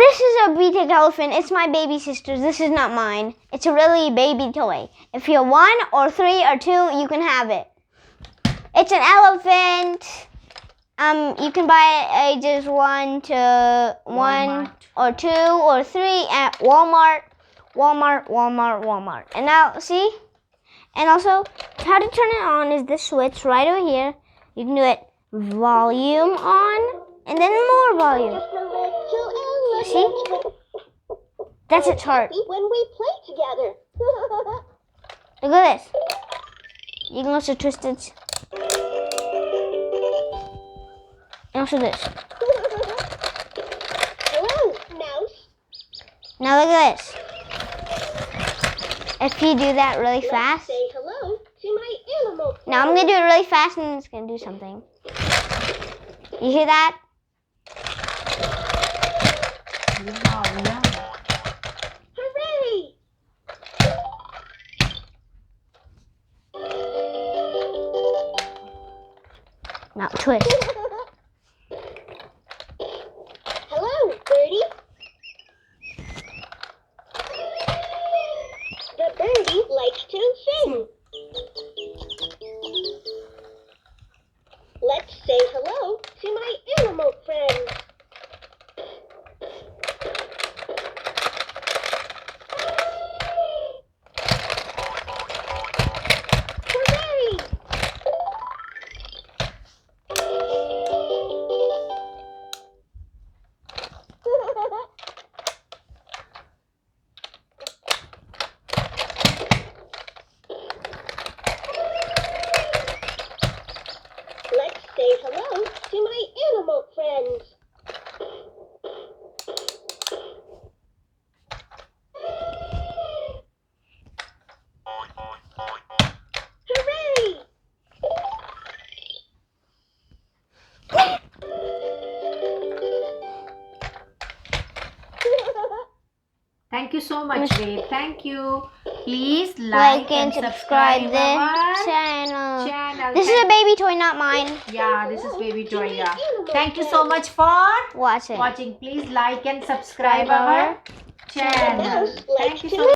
This is a Vtech elephant. It's my baby sister's. This is not mine. It's a really baby toy. If you're 1 or 3 or 2, you can have it. It's an elephant. You can buy it ages 1 to 1 or 2 or 3 at Walmart. And now, see? And also, how to turn it on is this switch right over here. You can do it volume on, and then more volume. See? That's its heart. When we play together. Look at this. You can also twist it. And also this. Hello, mouse. Now look at this. If you do that really fast. Say hello to my animal friend. Now I'm going to do it really fast and it's going to do something. You hear that? Yeah. Hooray! Now twist. Hello, birdie. The birdie likes to sing. Let's say hello to my animal friends. Hooray! Let's say hello to my animal friends. Hooray! Thank you so much, babe. Thank you. Please Like and subscribe our the channel. channel. This is a baby toy, not mine. Yeah, this is baby toy. Yeah. Thank you so much for Watch it. watching. Please like and subscribe our channel. Mouse likes Thank you to so much.